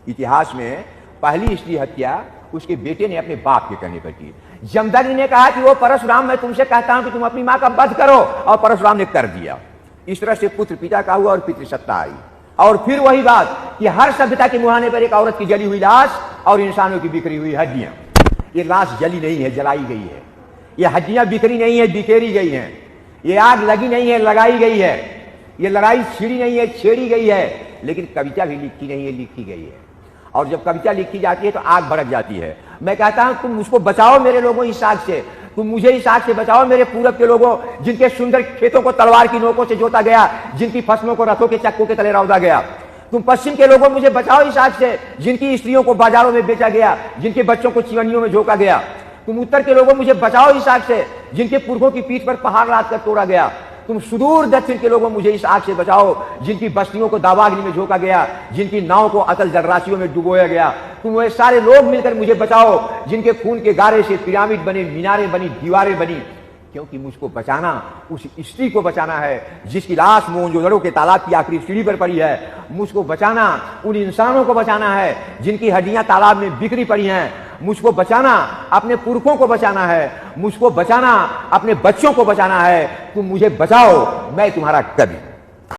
इतिहास में पहली स्त्री हत्या उसके बेटे ने अपने बाप के कहने पर की। जमदग्नि ने कहा कि वो परशुराम, मैं तुमसे कहता हूं कि तुम अपनी मां का वध करो, और परशुराम ने कर दिया। इस तरह से पुत्र पिता का हुआ और पितृसत्ता आई। और फिर वही बात कि हर सभ्यता के मुहाने पर एक औरत की जली हुई लाश और इंसानों की बिखरी हुई हड्डियां। ये लाश जली नहीं है, जलाई गई है। ये हड्डियां बिखरी नहीं है, बिखेरी गई हैं। ये आग लगी नहीं है, लगाई गई है। ये लड़ाई छिड़ी नहीं है, छेड़ी गई है। लेकिन कविता भी लिखी नहीं है, लिखी गई है। और जब कविता लिखी जाती है तो आग भड़क जाती है। मैं कहता हूं तुम मुझको बचाओ मेरे लोगों इस आग से, तुम मुझे इस आग से बचाओ मेरे पूरब के लोगों, जिनके सुंदर खेतों को तलवार की नोकों से जोता गया, जिनकी फसलों को रथों के चक्कों के तले रौंदा गया। तुम पश्चिम के लोगों मुझे बचाओ इस आग से, जिनकी स्त्रियों को बाजारों में बेचा गया, जिनके बच्चों को चिवनियों में झोंका गया। तुम उत्तर के लोगों मुझे बचाओ इस आग से, जिनके पुरखों की पीठ पर पहाड़ लाद कर तोड़ा गया। तुम सुदूर दक्षिण के लोगों मुझे इस आग से बचाओ, जिनकी बस्तियों को दावाग्नि में झोंका गया, जिनकी नाव को अतल जलराशियों में डुबोया गया। तुम वे सारे लोग मिलकर मुझे बचाओ, जिनके खून के गारे से पिरामिड बने, मीनारें बनी, दीवारें बनी। क्योंकि मुझको बचाना उस स्त्री को बचाना है जिसकी लाश मोहनजोदड़ो के तालाब की आखिरी सीढ़ी पर पड़ी है। मुझको बचाना उन इंसानों को बचाना है जिनकी हड्डियां तालाब में बिखरी पड़ी हैं। मुझको बचाना अपने पुरखों को बचाना है। मुझको बचाना अपने बच्चों को बचाना है। तुम मुझे बचाओ, मैं तुम्हारा कवि।